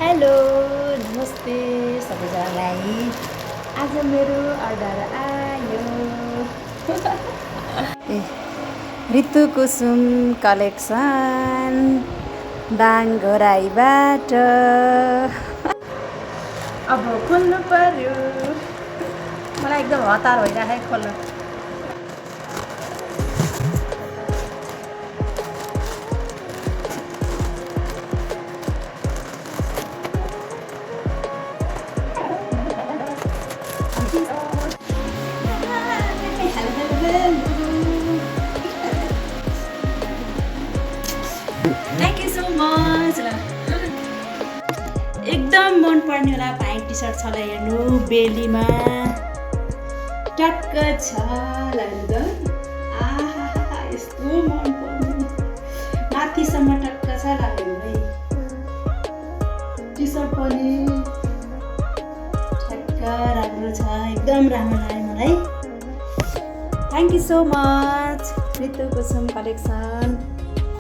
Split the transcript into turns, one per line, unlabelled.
Hello नमस्ते सबैजनालाई। आज मेरो अर्डर आयो। ए ऋतु कुसुम कलेक्सन दाङघराईबाट। अब खोल्नु पर्यो। मलाई एकदम हतार भइरहेको खोल्नु। Thank you so much. एकदम मन पर्नेवाला प्यान्ट टी सर्ट छ ल, हेर्नु बेलीमा टक्क छ ल। आहा यस्तो मन पर्ने माथिसम्म टक्क छ ल। हेर्नु है टी सर्ट पनि टक्क राम्रो छ, एकदम राम्रो लाग्यो मलाई। Thank you so much Ritu Kusum collection.